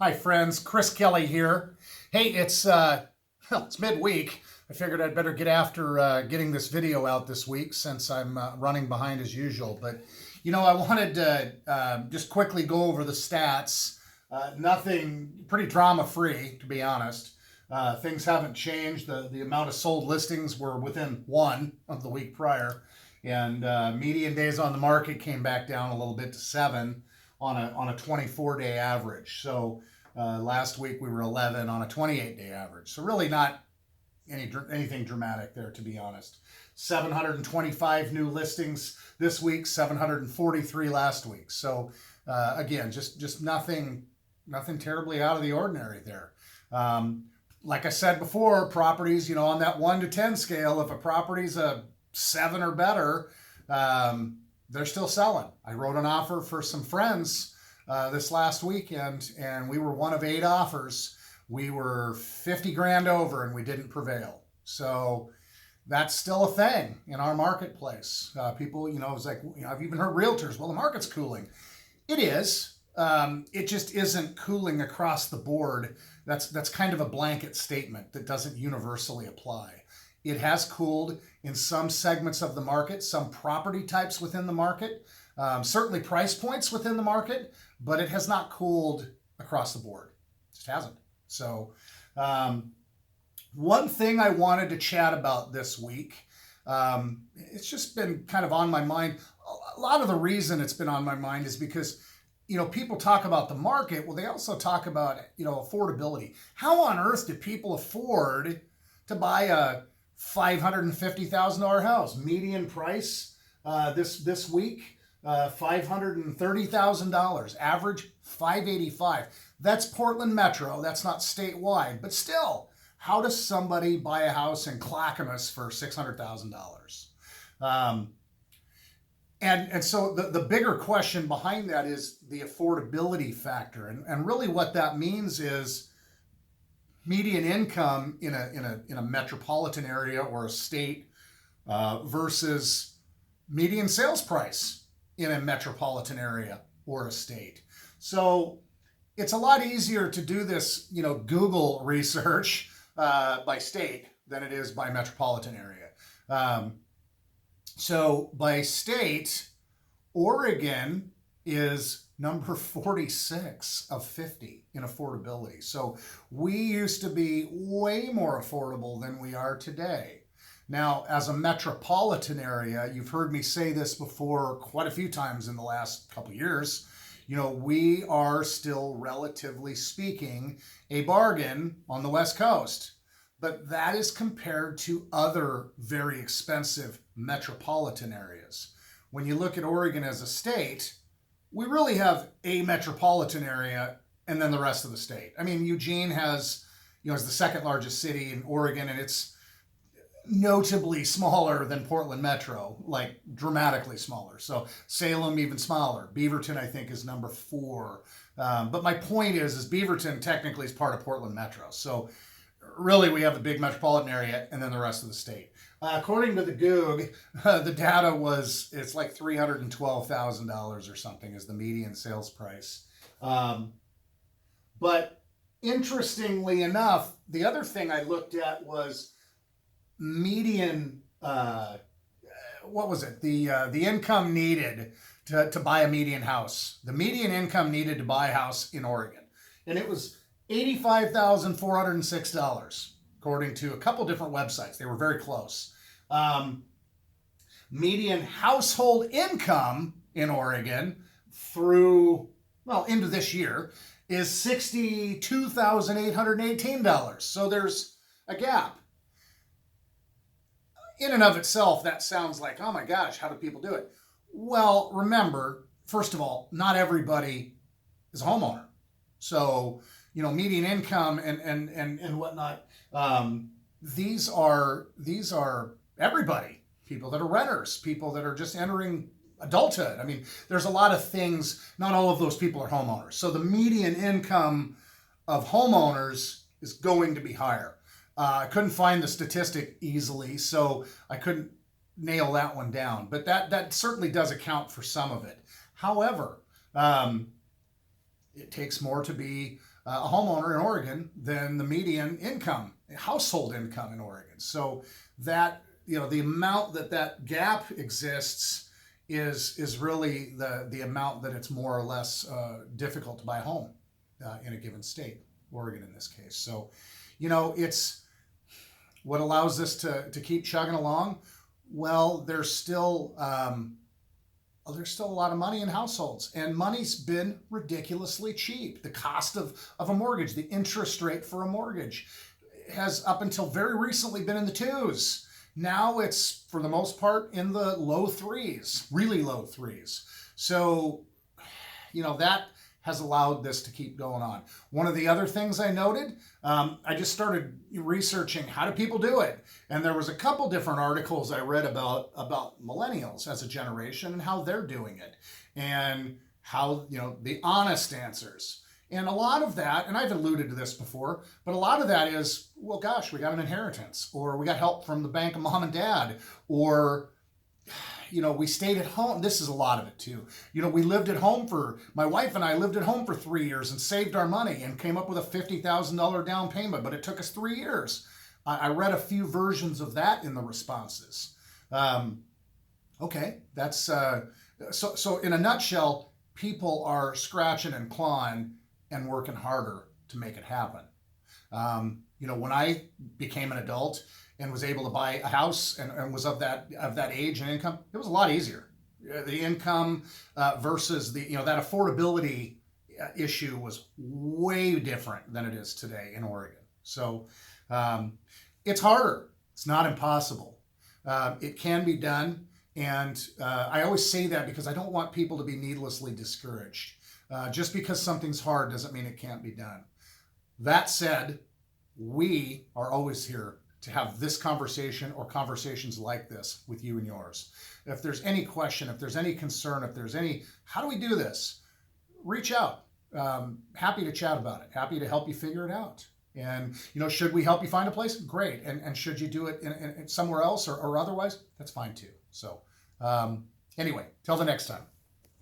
Hi friends, Chris Kelly here. Hey, it's midweek. I figured I'd better get after getting this video out this week since I'm running behind as usual. But I wanted to just quickly go over the stats. Nothing pretty drama free, to be honest. Things haven't changed. The amount of sold listings were within one of the week prior, and median days on the market came back down a little bit to 7 on a 24-day average. So last week we were 11 on a 28-day average. So really not anything dramatic there, to be honest. 725 new listings this week, 743 last week. So again, just nothing terribly out of the ordinary there. Like I said before, properties, on that 1 to 10 scale, if a property's a 7 or better, they're still selling. I wrote an offer for some friends this last weekend, and we were one of 8 offers. We were 50 grand over, and we didn't prevail. So that's still a thing in our marketplace. People, it's like, I've even heard realtors, well, the market's cooling. It is. It just isn't cooling across the board. That's kind of a blanket statement that doesn't universally apply. It has cooled in some segments of the market, some property types within the market, certainly price points within the market, but it has not cooled across the board. It just hasn't. So one thing I wanted to chat about this week, it's just been kind of on my mind. A lot of the reason it's been on my mind is because people talk about the market. Well, they also talk about, affordability. How on earth do people afford to buy a $550,000 house? Median price this week, $530,000. Average $585,000. That's Portland Metro. That's not statewide, but still, how does somebody buy a house in Clackamas for $600,000? And so the bigger question behind that is the affordability factor. And really what that means is median income in a metropolitan area or a state versus median sales price in a metropolitan area or a state. So it's a lot easier to do this, Google research by state than it is by metropolitan area. So by state, Oregon is number 46 of 50 in affordability. So we used to be way more affordable than we are today. Now, as a metropolitan area, you've heard me say this before quite a few times in the last couple of years, we are still, relatively speaking, a bargain on the West Coast. But that is compared to other very expensive metropolitan areas. When you look at Oregon as a state, we really have a metropolitan area and then the rest of the state. I mean, Eugene is the second largest city in Oregon, and it's notably smaller than Portland Metro, like dramatically smaller. So Salem even smaller. Beaverton, I think, is number 4. But my point is Beaverton technically is part of Portland Metro. So really, we have the big metropolitan area and then the rest of the state. According to the Goog, the data it's like $312,000 or something is the median sales price. But interestingly enough, the other thing I looked at was median, what was it? The income needed to buy a median house. The median income needed to buy a house in Oregon. And it was $85,406, according to a couple different websites. They were very close. Median household income in Oregon into this year is $62,818. So there's a gap. In and of itself, that sounds like, oh my gosh, how do people do it? Well, remember, first of all, not everybody is a homeowner. So median income and whatnot. These are everybody. People that are renters, people that are just entering adulthood. I mean, there's a lot of things. Not all of those people are homeowners. So the median income of homeowners is going to be higher. I couldn't find the statistic easily, so I couldn't nail that one down. But that certainly does account for some of it. However, it takes more to be a homeowner in Oregon than the median income, household income in Oregon. So that, the amount that gap exists is really the amount that it's more or less difficult to buy a home in a given state, Oregon in this case. So, it's what allows this to keep chugging along. Well, there's still a lot of money in households, and money's been ridiculously cheap. The cost of a mortgage, the interest rate for a mortgage, has up until very recently been in the twos. Now it's, for the most part, in the low threes, really low threes. So, that has allowed this to keep going on. One of the other things I noted, I just started researching how do people do it, and there was a couple different articles I read about millennials as a generation and how they're doing it, and how, the honest answers. And a lot of that, and I've alluded to this before, but a lot of that is, well, gosh, we got an inheritance, or we got help from the bank of mom and dad, or we stayed at home. This is a lot of it too. We lived at home my wife and I lived at home for 3 years and saved our money and came up with a $50,000 down payment, but it took us 3 years. I read a few versions of that in the responses. Okay, that's, so in a nutshell, people are scratching and clawing and working harder to make it happen. When I became an adult and was able to buy a house and was of that age and income, it was a lot easier. The income versus that affordability issue was way different than it is today in Oregon. So it's harder. It's not impossible. It can be done. And I always say that because I don't want people to be needlessly discouraged. Just because something's hard doesn't mean it can't be done. That said, we are always here to have this conversation or conversations like this with you and yours. If there's any question, if there's any concern, if there's any, how do we do this? Reach out. Happy to chat about it. Happy to help you figure it out. And, should we help you find a place? Great. And should you do it in somewhere else or otherwise? That's fine too. So anyway, till the next time.